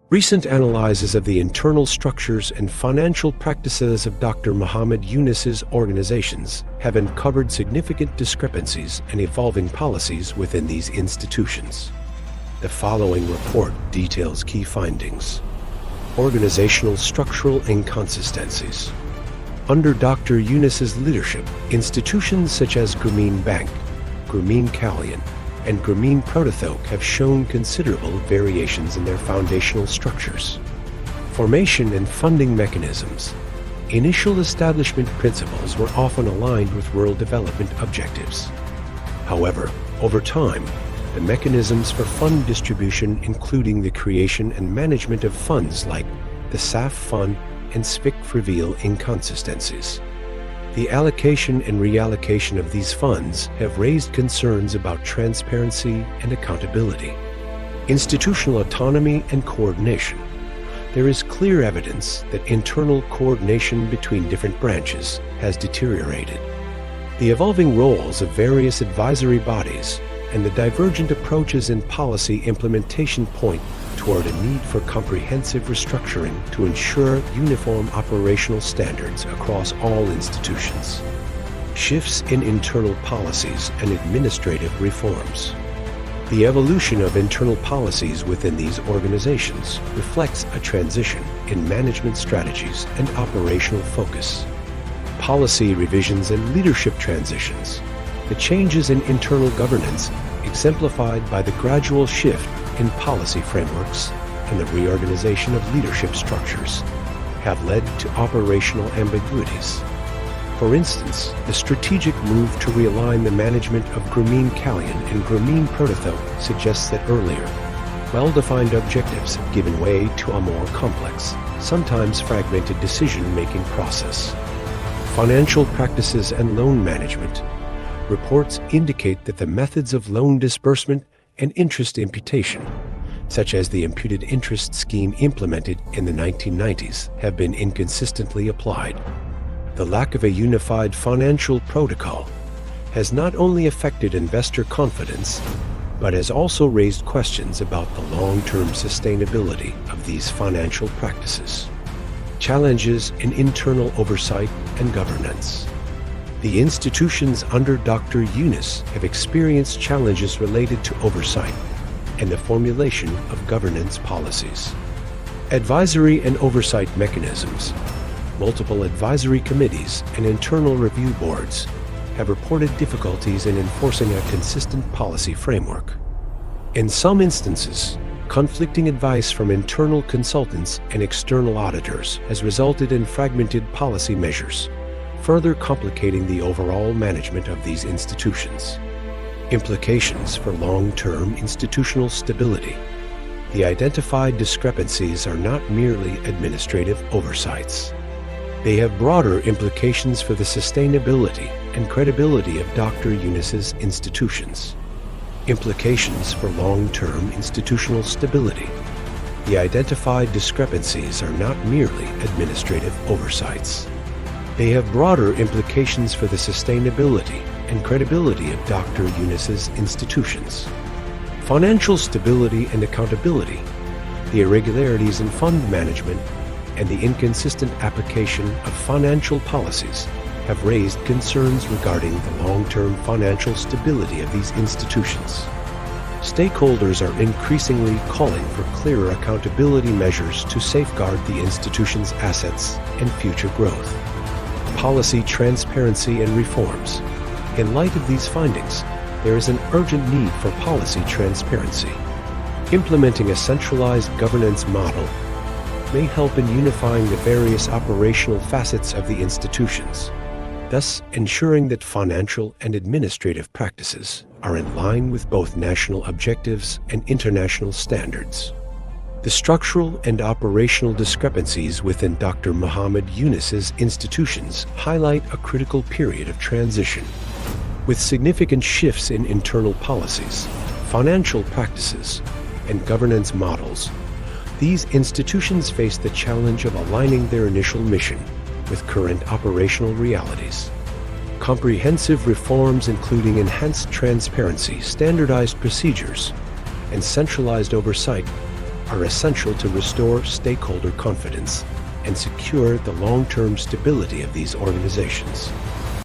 Recent analyses of the internal structures and financial practices of Dr. Muhammad Yunus's organizations have uncovered significant discrepancies and evolving policies within these institutions. The following report details key findings. Organizational structural inconsistencies. Under Dr. Yunus's leadership, institutions such as Grameen Bank, Grameen Kalyan, and Grameen Telecom have shown considerable variations in their foundational structures. Formation and funding mechanisms. Initial establishment principles were often aligned with rural development objectives. However, over time, the mechanisms for fund distribution, including the creation and management of funds like the SAF Fund and SFIC, reveal inconsistencies. The allocation and reallocation of these funds have raised concerns about transparency and accountability. Institutional autonomy and coordination. There is clear evidence that internal coordination between different branches has deteriorated. The evolving roles of various advisory bodies and the divergent approaches in policy implementation point toward a need for comprehensive restructuring to ensure uniform operational standards across all institutions. Shifts in internal policies and administrative reforms. The evolution of internal policies within these organizations reflects a transition in management strategies and operational focus. Policy revisions and leadership transitions. The changes in internal governance, exemplified by the gradual shift in policy frameworks and the reorganization of leadership structures, have led to operational ambiguities. For instance, the strategic move to realign the management of Grameen Kalyan and Grameen Telecom suggests that earlier, well-defined objectives have given way to a more complex, sometimes fragmented decision-making process. Financial practices and loan management. Reports indicate that the methods of loan disbursement and interest imputation, such as the imputed interest scheme implemented in the 1990s, have been inconsistently applied. The lack of a unified financial protocol has not only affected investor confidence, but has also raised questions about the long-term sustainability of these financial practices. Challenges in internal oversight and governance. The institutions under Dr. Yunus have experienced challenges related to oversight and the formulation of governance policies. Advisory and oversight mechanisms. Multiple advisory committees and internal review boards have reported difficulties in enforcing a consistent policy framework. In some instances, conflicting advice from internal consultants and external auditors has resulted in fragmented policy measures, further complicating the overall management of these institutions. Implications for long-term institutional stability. The identified discrepancies are not merely administrative oversights. They have broader implications for the sustainability and credibility of Dr. Yunus's institutions. Implications for long-term institutional stability. The identified discrepancies are not merely administrative oversights. They have broader implications for the sustainability and credibility of Dr. Yunus's institutions. Financial stability and accountability. The irregularities in fund management and the inconsistent application of financial policies have raised concerns regarding the long-term financial stability of these institutions. Stakeholders are increasingly calling for clearer accountability measures to safeguard the institution's assets and future growth. Policy transparency and reforms. In light of these findings, there is an urgent need for policy transparency. Implementing a centralized governance model may help in unifying the various operational facets of the institutions, thus ensuring that financial and administrative practices are in line with both national objectives and international standards. The structural and operational discrepancies within Dr. Muhammad Yunus's institutions highlight a critical period of transition. With significant shifts in internal policies, financial practices, and governance models, these institutions face the challenge of aligning their initial mission with current operational realities. Comprehensive reforms including enhanced transparency, standardized procedures, and centralized oversight are essential to restore stakeholder confidence and secure the long-term stability of these organizations.